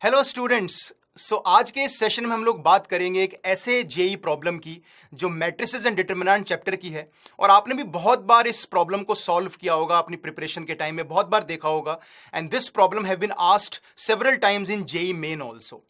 Hello students. आज के इस सेशन में हम लोग बात करेंगे एक ऐसे जेई प्रॉब्लम की जो मैट्रिसेस एंड डिटरमिनेंट चैप्टर की है। और आपने भी बहुत बार इस प्रॉब्लम को सॉल्व किया होगा, अपनी प्रिपरेशन के टाइम में बहुत बार देखा होगा। And this problem have been asked several times in JEE Main also.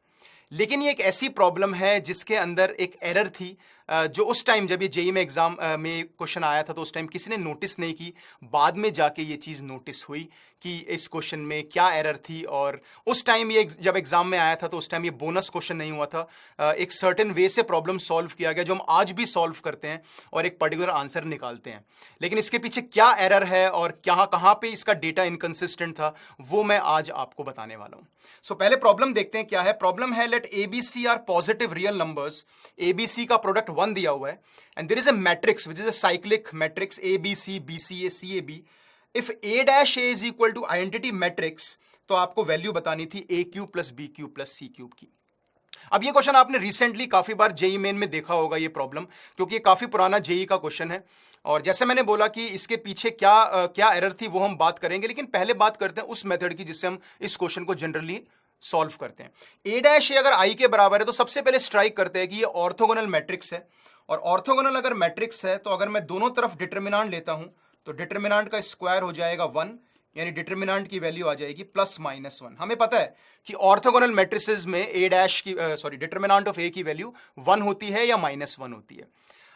लेकिन ये एक ऐसी प्रॉब्लम है जिसके अंदर एक एरर थी, जो उस टाइम जब ये जेई में एग्जाम में क्वेश्चन आया था तो उस टाइम किसी ने नोटिस नहीं की। बाद में जाके ये चीज़ नोटिस हुई कि इस क्वेश्चन में क्या एरर थी। और उस टाइम ये जब एग्जाम में आया था तो उस टाइम ये बोनस क्वेश्चन नहीं हुआ था। एक सर्टेन वे से प्रॉब्लम सॉल्व किया गया जो हम आज भी सॉल्व करते हैं और एक पर्टिकुलर आंसर निकालते हैं। लेकिन इसके पीछे क्या एरर है और क्या कहाँ पे इसका डेटा इनकंसिस्टेंट था वो मैं आज आपको बताने वाला हूँ। पहले प्रॉब्लम देखते हैं क्या है। प्रॉब्लम है let ABC are positive real numbers. ABC का प्रोडक्ट 1 दिया हुआ है and there is a matrix which is a cyclic matrix ABC BCA CAB। If A' A is equal to identity matrix तो आपको वैल्यू बतानी थी A³ plus B³ plus C³ की। अब ये क्वेश्चन आपने रिसेंटली काफी बार जेई मेन में देखा होगा ये प्रॉब्लम, क्योंकि ये काफी पुराना जेई का क्वेश्चन है। और जैसे मैंने बोला कि इसके पीछे क्या एरर थी वो हम बात करेंगे, लेकिन पहले बात करते हैं उस मेथड की जिससे हम इस क्वेश्चन को जनरली सॉल्व करते हैं। A' अगर I के बराबर है तो सबसे पहले स्ट्राइक करते हैं कि ये ऑर्थोगोनल मैट्रिक्स है। और ऑर्थोगोनल अगर मैट्रिक्स है तो अगर मैं दोनों तरफ डिटर्मिनेंट लेता हूं तो डिटर्मिनेंट का स्क्वायर हो जाएगा 1, यानी डिटर्मिनेंट की वैल्यू आ जाएगी +-1। हमें पता है कि ऑर्थोगोनल मैट्रिसेस में डिटर्मिनेंट ऑफ A की वैल्यू 1 होती है या -1 होती है।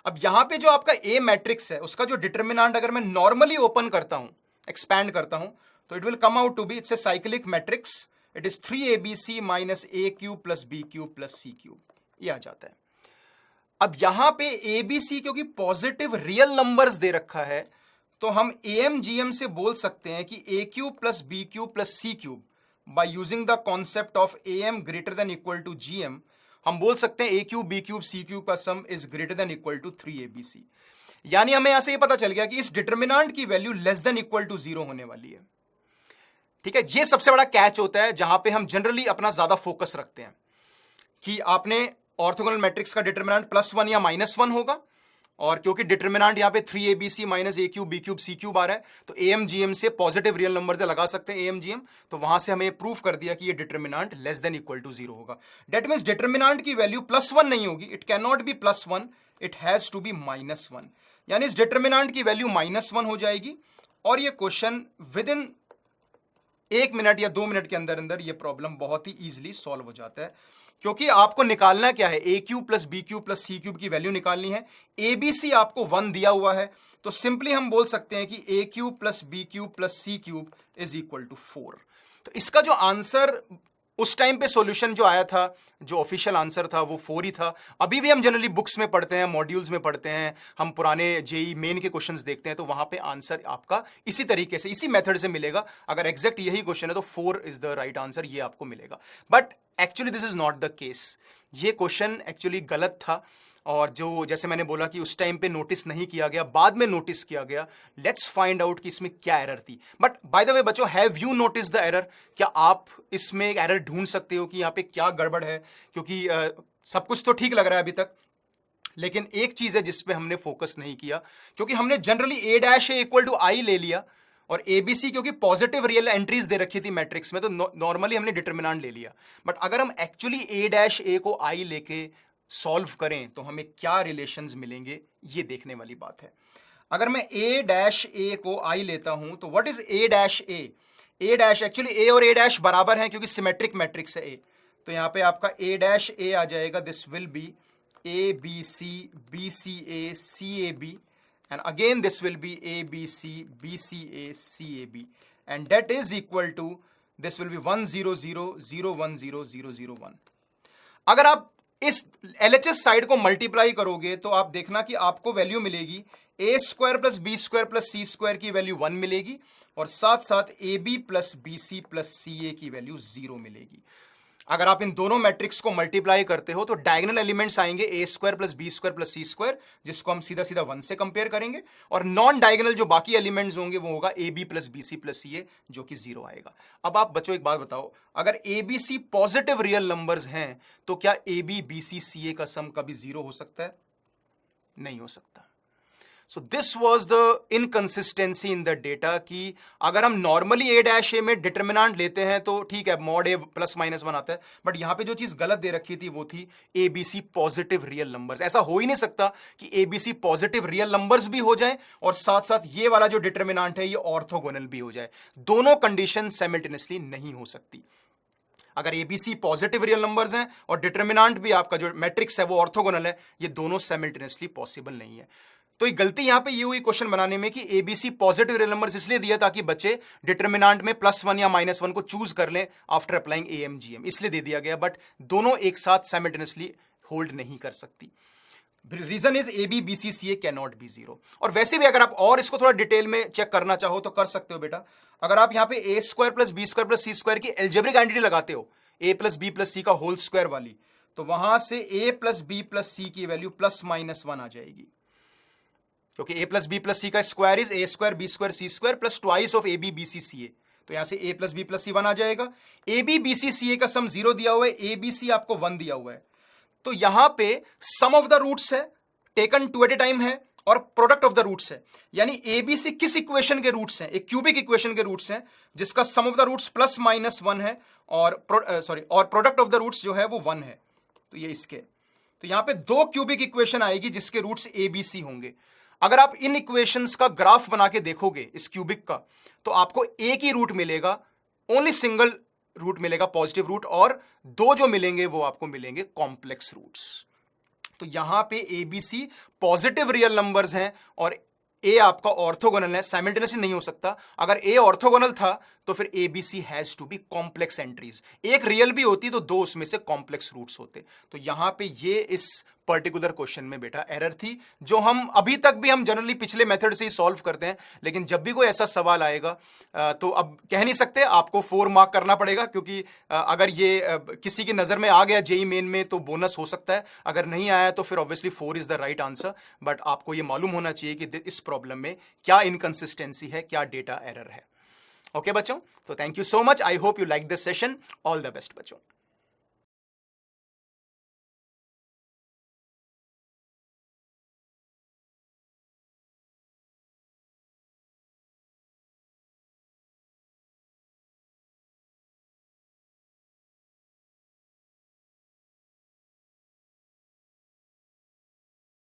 अब यहां पे जो आपका A मैट्रिक्स है उसका जो डिटर्मिनेंट अगर मैं नॉर्मली ओपन करता हूं, एक्सपैंड करता हूं, तो it will come out to be it's a cyclic matrix. It is 3ABC minus A³ plus B³ plus C³। ये आ जाता है। अब यहां पे ABC क्योंकि पॉजिटिव रियल नंबर्स दे रखा है तो हम AMGM से बोल सकते हैं कि A³ plus B³ plus C³ by using the concept of AM greater than equal to GM हम बोल सकते हैं A³ B³ C³ का sum is greater than equal to 3ABC। यानी हमें यहां से ये पता चल गया कि इस डिटर्मिनेंट की value less than equal to 0 होने वाली है। ठीक है, ये सबसे बड़ा कैच होता है जहां पे हम जनरली अपना ज्यादा फोकस रखते हैं कि आपने ऑर्थोगोनल मैट्रिक्स का डिटर्मिनेंट +1 या -1 होगा। और क्योंकि डिटर्मिनेंट यहाँ पे 3ABC minus A³ B³ C³ आ रहा है तो AMGM से पॉजिटिव रियल नंबर से लगा सकते हैं AMGM। तो वहां से हमें प्रूफ कर दिया कि ये determinant less than equal to 0 होगा। डेट मीन्स डिटर्मिनेंट की वैल्यू +1 नहीं होगी, it can not be +1, it has to be -1। यानी इस डिटर्मिनेंट की वैल्यू -1 हो जाएगी। और ये क्वेश्चन विद इन 1 मिनट या 2 मिनट के अंदर अंदर ये प्रॉब्लम बहुत ही ईजिली सॉल्व हो जाता है, क्योंकि आपको निकालना क्या है, A³ plus B³ plus C³ की वैल्यू निकालनी है। ABC आपको 1 दिया हुआ है तो सिंपली हम बोल सकते हैं कि A³ plus B³ plus C³ is equal to 4। तो इसका जो आंसर उस टाइम पे सॉल्यूशन जो आया था, जो ऑफिशियल आंसर था वो 4 ही था। अभी भी हम जनरली बुक्स में पढ़ते हैं, मॉड्यूल्स में पढ़ते हैं, हम पुराने जेई मेन के क्वेश्चंस देखते हैं तो वहां पे आंसर आपका इसी तरीके से, इसी मेथड से मिलेगा। अगर एग्जैक्ट यही क्वेश्चन है तो 4 इज द राइट आंसर, ये आपको मिलेगा। But actually this is not the case. ये क्वेश्चन एक्चुअली गलत था और जो जैसे मैंने बोला कि उस टाइम पे नोटिस नहीं किया गया, बाद में नोटिस किया गया। लेट्स फाइंड आउट कि इसमें क्या एरर थी। बट बाय द वे बच्चों, have you notice the error? क्या आप इसमें एक एरर ढूंढ सकते हो कि यहाँ पे क्या गड़बड़ है? क्योंकि सब कुछ तो ठीक लग रहा है अभी तक, लेकिन एक चीज है जिस पे हमने फोकस नहीं किया, क्योंकि हमने generally A' equal to I ले लिया और ABC क्योंकि पॉजिटिव रियल एंट्रीज दे रखी थी मैट्रिक्स में तो नॉर्मली हमने डिटर्मिनेंट ले लिया। बट अगर हम एक्चुअली A' को I लेके सॉल्व करें तो हमें क्या रिलेशंस मिलेंगे, ये देखने वाली बात है। अगर मैं A' को I लेता हूं तो what is A'? Actually A और A' बराबर हैं क्योंकि सिमेट्रिक मैट्रिक्स है A। तो यहां पे आपका A' आ जाएगा, this will be ABC BCA CAB and again this will be ABC BCA CAB and that is equal to this will be 1 0 0 0 1 0 0 0 1। अगर आप इस LHS साइड को मल्टीप्लाई करोगे तो आप देखना कि आपको वैल्यू मिलेगी A² plus B² plus C² की वैल्यू 1 मिलेगी और साथ साथ AB plus BC plus CA की वैल्यू 0 मिलेगी। अगर आप इन दोनों मैट्रिक्स को मल्टीप्लाई करते हो तो डायगोनल एलिमेंट्स आएंगे A² plus B² plus C², जिसको हम सीधा सीधा 1 से कंपेयर करेंगे, और नॉन डायगोनल जो बाकी एलिमेंट्स होंगे वो होगा AB plus BC plus CA जो कि 0 आएगा। अब आप बच्चों एक बात बताओ, अगर ABC पॉजिटिव रियल नंबर्स हैं तो क्या AB BC CA का सम कभी 0 हो सकता है? नहीं हो सकता। So this was the inconsistency in the data कि अगर हम नॉर्मली ए डैश ए में डिटर्मिनेंट लेते हैं तो ठीक है, मॉड ए प्लस माइनस वन आता है, बट यहां पे जो चीज गलत दे रखी थी वो थी A B C positive real numbers. ऐसा हो ही नहीं सकता कि A B C positive real numbers भी हो जाए और साथ साथ ये वाला जो डिटर्मिनेंट है ये ऑर्थोगोनल भी हो जाए। दोनों कंडीशन साइमल्टेनियसली नहीं हो सकती। अगर एबीसी पॉजिटिव रियल नंबर्स हैं और डिटर्मिनेंट भी आपका जो मैट्रिक्स है वो ऑर्थोगोनल है, ये दोनों साइमल्टेनियसली पॉसिबल नहीं है। तो ये गलती यहां पे ये हुई क्वेश्चन बनाने में कि एबीसी पॉजिटिव रियल नंबर्स इसलिए दिया ताकि बच्चे डिटर्मिनेंट में +1 या -1 को चूज कर लें आफ्टर अप्लाइंग एएमजीएम, इसलिए दे दिया गया। बट दोनों एक साथ साइमल्टेनियसली होल्ड नहीं कर सकती। Reason is A B B C C A can not be zero. और वैसे भी अगर आप और इसको थोड़ा डिटेल में चेक करना चाहो तो कर सकते हो बेटा। अगर आप यहां पे a square plus b square plus c square की एल्जेब्रिक आइडेंटिटी लगाते हो, a plus b plus c का होल स्क्वायर वाली, तो वहां से a plus b plus c की वैल्यू +-1 आ जाएगी, क्योंकि a plus b plus c का square is a square b square c square plus twice of a B B C C a. तो यहां से ए प्लस बी प्लस सी 1 आ जाएगा। ए बी बी सी सी ए का सम 0 दिया हुआ है, ए बी सी आपको 1 दिया हुआ है। तो यहां पे सम ऑफ द रूट्स है, टेकन 2 एट ए टाइम है, और प्रोडक्ट ऑफ द रूट्स है। यानी एबीसी किस इक्वेशन के रूट्स हैं? एक क्यूबिक इक्वेशन के रूट्स हैं जिसका सम ऑफ द रूट्स +-1 है और प्रोडक्ट ऑफ द रूट्स जो है वो 1 है। तो ये इसके, तो यहां पे 2 क्यूबिक इक्वेशन आएगी जिसके रूट्स एबीसी होंगे। अगर आप इन इक्वेशंस का ग्राफ बना के देखोगे इस क्यूबिक का, तो आपको एक ही रूट मिलेगा, ओनली सिंगल रूट मिलेगा पॉजिटिव रूट, और 2 जो मिलेंगे वो आपको मिलेंगे कॉम्प्लेक्स रूट्स। तो यहां पे A B C positive real numbers हैं और ए आपका ऑर्थोगोनल है, साइमल्टेनियसली नहीं हो सकता। अगर ए ऑर्थोगोनल था तो फिर A B C has to be complex entries, एक रियल भी होती तो 2 उसमें से कॉम्प्लेक्स रूट्स होते। तो यहां पे ये इस पर्टिकुलर क्वेश्चन में बेटा एरर थी, जो हम अभी तक भी हम जनरली पिछले मेथड से ही सॉल्व करते हैं, लेकिन जब भी कोई ऐसा सवाल आएगा तो अब कह नहीं सकते, आपको 4 मार्क करना पड़ेगा, क्योंकि अगर ये किसी की नजर में आ गया जेई मेन में तो बोनस हो सकता है, अगर नहीं आया तो फिर obviously 4 is the right answer. But आपको ये मालूम होना चाहिए कि इस प्रॉब्लम में क्या इनकंसिस्टेंसी है, क्या डेटा एरर है। ओके बच्चों, so thank you so much. I hope you like this session. All the best बच्चों।